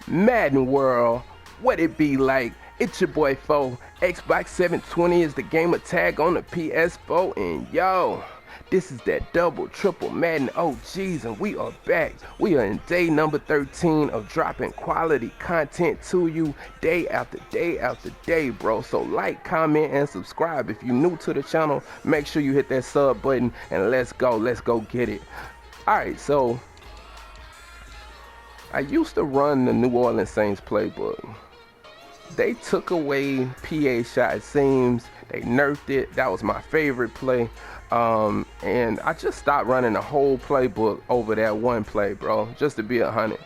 Madden World, what it be like? It's your boy Fo. Xbox 720 is the gamer tag on the PS4, and yo, this is that double, triple Madden OGs, and we are back. We are in day number 13 of dropping quality content to you day after day after day, bro. So like, comment, and subscribe. If you're new to the channel, make sure you hit that sub button, and let's go get it. Alright, so I used to run the New Orleans Saints playbook. They took away PA shot seams. They nerfed it. That was my favorite play. And I just stopped running the whole playbook over that one play, bro, just to be 100.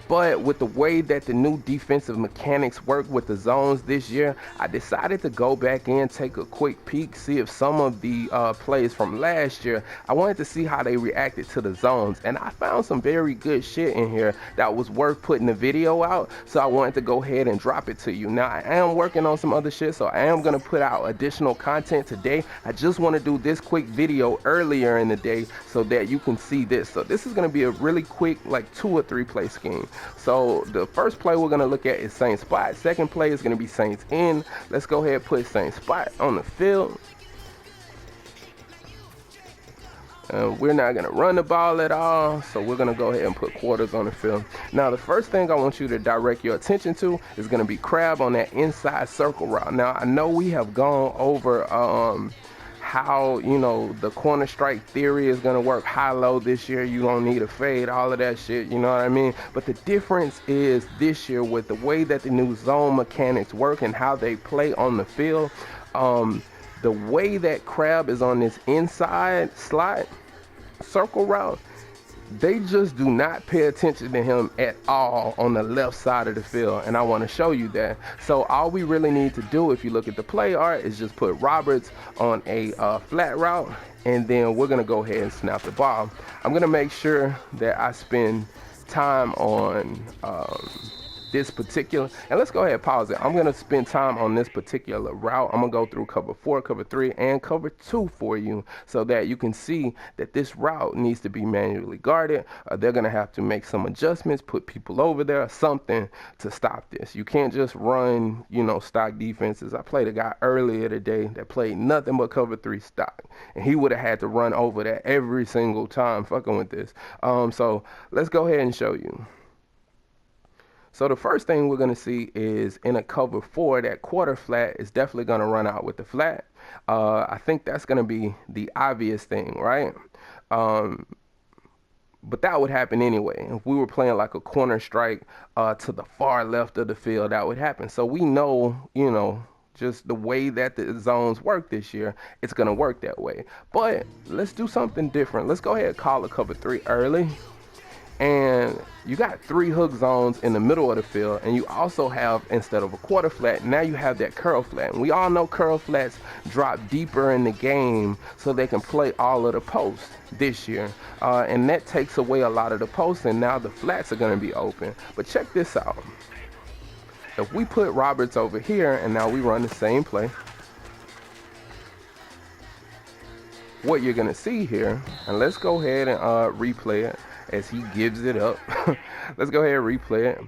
But with the way that the new defensive mechanics work with the zones this year, I decided to go back in, take a quick peek, see if some of the plays from last year, I wanted to see how they reacted to the zones. And I found some very good shit in here that was worth putting the video out. So I wanted to go ahead and drop it to you. Now I am working on some other shit, so I am going to put out additional content today. I just want to do this quick video earlier in the day so that you can see this. So this is going to be a really quick, like 2 or 3 play scheme. So the first play we're going to look at is Saints spot. Second play is going to be Saints in. Let's go ahead and put Saints spot on the field. We're not going to run the ball at all, so we're going to go ahead and put quarters on the field. Now, the first thing I want you to direct your attention to is going to be Crab on that inside circle route. Now, I know we have gone over how, you know, the corner strike theory is going to work high-low this year. You don't need a fade, all of that shit, you know what I mean? But the difference is this year with the way that the new zone mechanics work and how they play on the field, the way that Crab is on this inside slot circle route, they just do not pay attention to him at all on the left side of the field, and I want to show you that. So all we really need to do, if you look at the play art, is just put Roberts on a flat route, and then we're gonna go ahead and snap the ball. I'm gonna make sure that I spend time on this particular, and let's go ahead and pause it. I'm gonna spend time on this particular route. I'm gonna go through cover 4, cover 3, and cover 2 for you so that you can see that this route needs to be manually guarded. They're gonna have to make some adjustments, put people over there, something to stop this. You can't just run, you know, stock defenses. I played a guy earlier today that played nothing but cover 3 stock, and he would have had to run over that every single time fucking with this. So let's go ahead and show you. So the first thing we're going to see is in a cover 4, that quarter flat is definitely going to run out with the flat. I think that's going to be the obvious thing, right? But that would happen anyway. If we were playing like a corner strike to the far left of the field, that would happen. So we know, you know, just the way that the zones work this year, it's going to work that way. But let's do something different. Let's go ahead and call a cover 3 early. And you got 3 hook zones in the middle of the field, and you also have, instead of a quarter flat, now you have that curl flat. And we all know curl flats drop deeper in the game so they can play all of the posts this year. And that takes away a lot of the posts, and now the flats are going to be open. But check this out. If we put Roberts over here, and now we run the same play, what you're going to see here, and let's go ahead and replay it as he gives it up. Let's go ahead and replay it.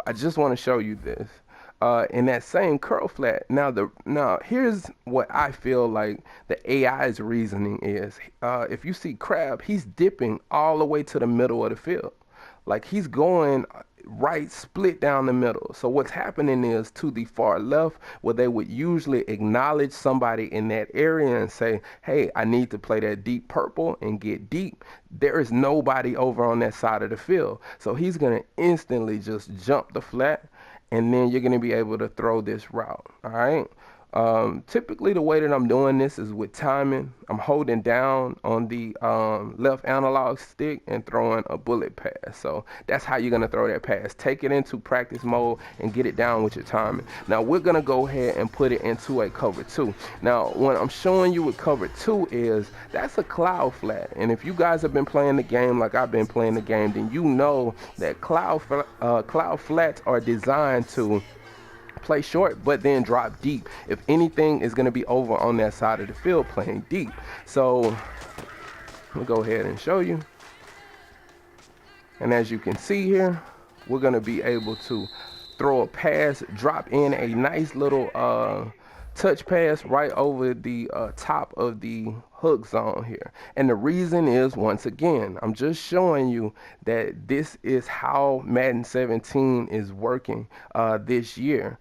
I just want to show you this. In that same curl flat, now here's what I feel like the AI's reasoning is. If you see Crab, he's dipping all the way to the middle of the field. Like he's going right split down the middle. So what's happening is to the far left, where they would usually acknowledge somebody in that area and say, hey, I need to play that deep purple and get deep. There is nobody over on that side of the field. So he's going to instantly just jump the flat, and then you're going to be able to throw this route. All right. Typically the way that I'm doing this is with timing. I'm holding down on the left analog stick and throwing a bullet pass. So that's how you're going to throw that pass. Take it into practice mode and get it down with your timing. Now we're going to go ahead and put it into a cover 2. Now when I'm showing you what cover 2 is, that's a cloud flat. And if you guys have been playing the game like I've been playing the game, then you know that cloud flats are designed to play short but then drop deep if anything is going to be over on that side of the field playing deep. So we'll go ahead and show you, and as you can see here, we're going to be able to throw a pass, drop in a nice little touch pass right over the top of the hook zone here. And the reason is, once again, I'm just showing you that this is how Madden 17 is working this year.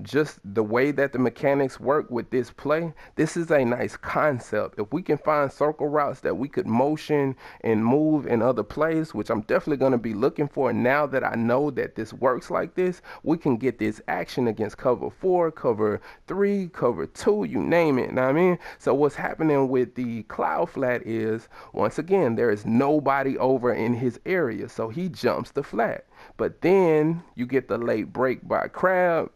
Just the way that the mechanics work with this play, this is a nice concept. If we can find circle routes that we could motion and move in other plays, which I'm definitely going to be looking for now that I know that this works like this, we can get this action against cover 4, cover 3, cover 2, you name it. Know what I mean? So what's happening with the cloud flat is, once again, there is nobody over in his area, so he jumps the flat. But then you get the late break by Crab,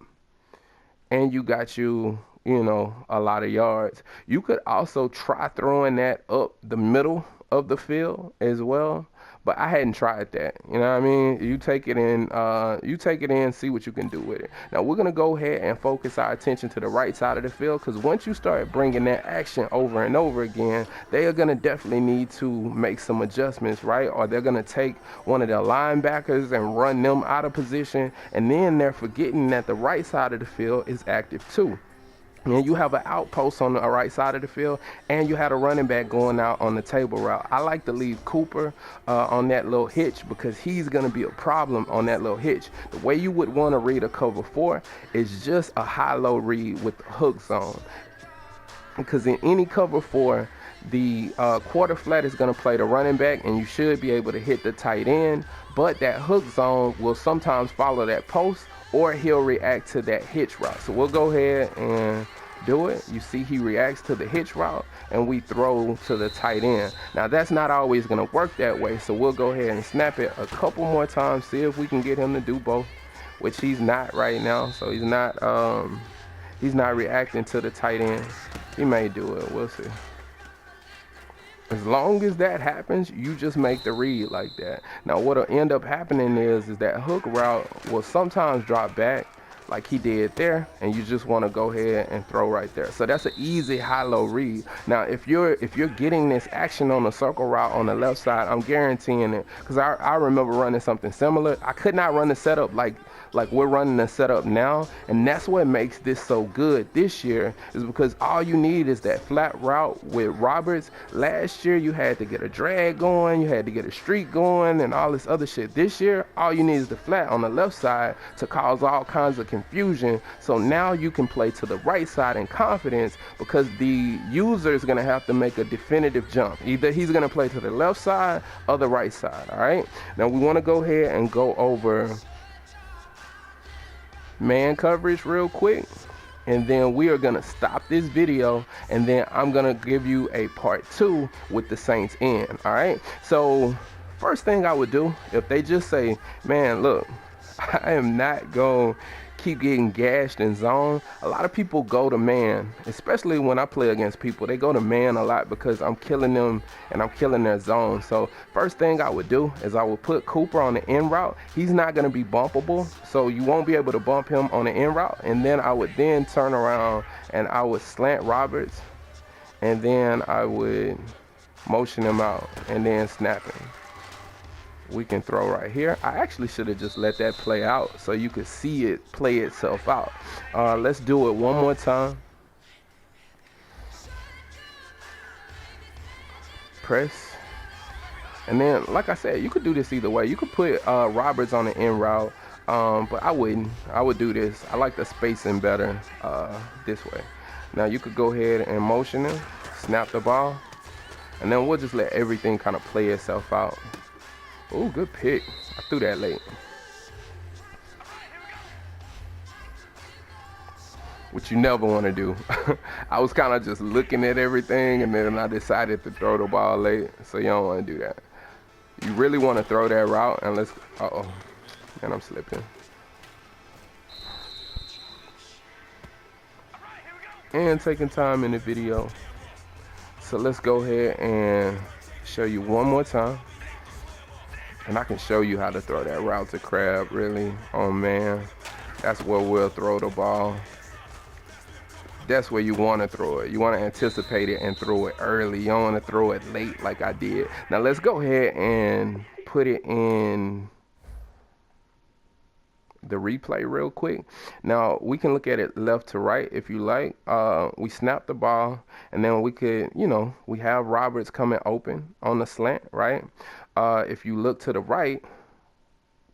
and you got you know, a lot of yards. You could also try throwing that up the middle of the field as well, but I hadn't tried that. You know what I mean? You take it in, see what you can do with it. Now we're gonna go ahead and focus our attention to the right side of the field, because once you start bringing that action over and over again, they are gonna definitely need to make some adjustments, right? Or they're gonna take one of their linebackers and run them out of position, and then they're forgetting that the right side of the field is active too. And you have an outpost on the right side of the field, and you had a running back going out on the table route. I like to leave Cooper on that little hitch, because he's going to be a problem on that little hitch. The way you would want to read a cover 4 is just a high-low read with the hook zone. Because in any cover 4, the quarter flat is going to play the running back, and you should be able to hit the tight end. But that hook zone will sometimes follow that post, or he'll react to that hitch route. So we'll go ahead and do it. You see he reacts to the hitch route, and we throw to the tight end. Now that's not always going to work that way, so we'll go ahead and snap it a couple more times, see if we can get him to do both, which he's not right now. So he's not reacting to the tight end. He may do it, we'll see. As long as that happens, you just make the read like that. Now what'll end up happening is that hook route will sometimes drop back like he did there, and you just want to go ahead and throw right there. So that's an easy high-low read. Now if you're getting this action on the circle route on the left side, I'm guaranteeing it, because I remember running something similar. I could not run the setup like we're running the setup now, and that's what makes this so good this year, is because all you need is that flat route with Roberts. Last year you had to get a drag going, you had to get a streak going, and all this other shit. This year all you need is the flat on the left side to cause all kinds of confusion. So now you can play to the right side in confidence, because the user is going to have to make a definitive jump. Either he's going to play to the left side or the right side. All right, now we want to go ahead and go over man coverage real quick, and then we are gonna stop this video, and then I'm gonna give you a part 2 with the Saints end. All right, so first thing I would do, if they just say, man, look, I am not gonna keep getting gashed in zone, a lot of people go to man, especially when I play against people. They go to man a lot because I'm killing them and I'm killing their zone. So first thing I would do is I would put Cooper on the in route. He's not going to be bumpable, so you won't be able to bump him on the in route. And then I would then turn around and I would slant Roberts, and then I would motion him out and then snap him. We can throw right here. I actually should have just let that play out so you could see it play itself out. Let's do it one more time. Press. And then, like I said, you could do this either way. You could put Roberts on the in route, but I wouldn't. I would do this. I like the spacing better this way. Now you could go ahead and motion him, snap the ball, and then we'll just let everything kind of play itself out. Oh, good pick. I threw that late. Which you never want to do. I was kind of just looking at everything, and then I decided to throw the ball late. So you don't want to do that. You really want to throw that route, and let's... Uh-oh. And I'm slipping. And taking time in the video. So let's go ahead and show you one more time. And I can show you how to throw that route to Crab, really. Oh, man. That's where we'll throw the ball. That's where you want to throw it. You want to anticipate it and throw it early. You don't want to throw it late like I did. Now, let's go ahead and put it in the replay real quick. Now we can look at it left to right if you like. We snap the ball, and then we could, we have Roberts coming open on the slant, right? If you look to the right,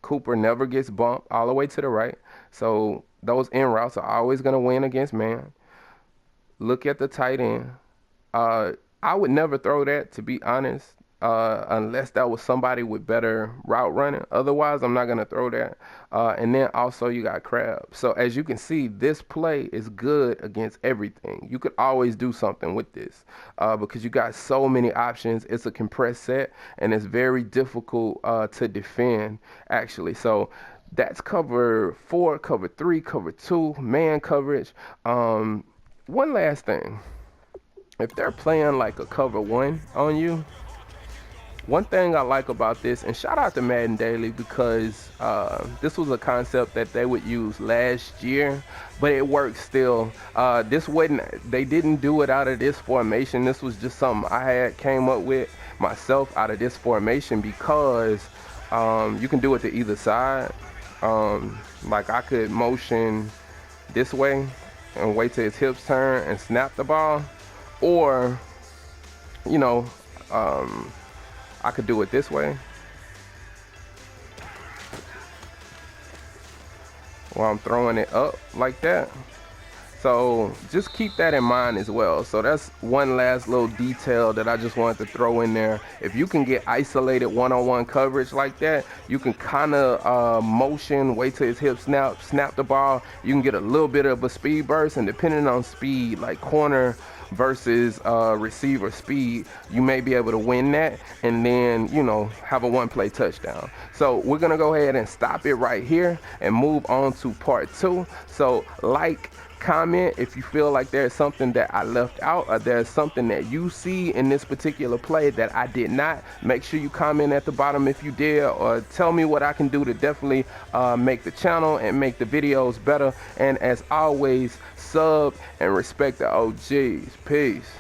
Cooper never gets bumped all the way to the right. So those in routes are always going to win against man. Look at the tight end. I would never throw that, to be honest, unless that was somebody with better route running. Otherwise, I'm not going to throw that. And then also you got Crab. So as you can see, this play is good against everything. You could always do something with this because you got so many options. It's a compressed set, and it's very difficult to defend, actually. So that's cover 4, cover 3, cover 2, man coverage. One last thing. If they're playing like a cover 1 on you, one thing I like about this, and shout out to Madden Daily, because this was a concept that they would use last year, but it works still. They didn't do it out of this formation. This was just something I had came up with myself out of this formation, because you can do it to either side. Like I could motion this way and wait till his hips turn and snap the ball, or I could do it this way while I'm throwing it up like that. So just keep that in mind as well. So that's one last little detail that I just wanted to throw in there. If you can get isolated one-on-one coverage like that, you can kind of motion, wait till his hip snap the ball. You can get a little bit of a speed burst, and depending on speed, like corner versus receiver speed, you may be able to win that and then have a one-play touchdown. So we're gonna go ahead and stop it right here and move on to part 2. So comment if you feel like there's something that I left out, or there's something that you see in this particular play that I did not. Make sure you comment at the bottom if you did, or tell me what I can do to definitely make the channel and make the videos better. And as always, sub and respect the OGs. Peace.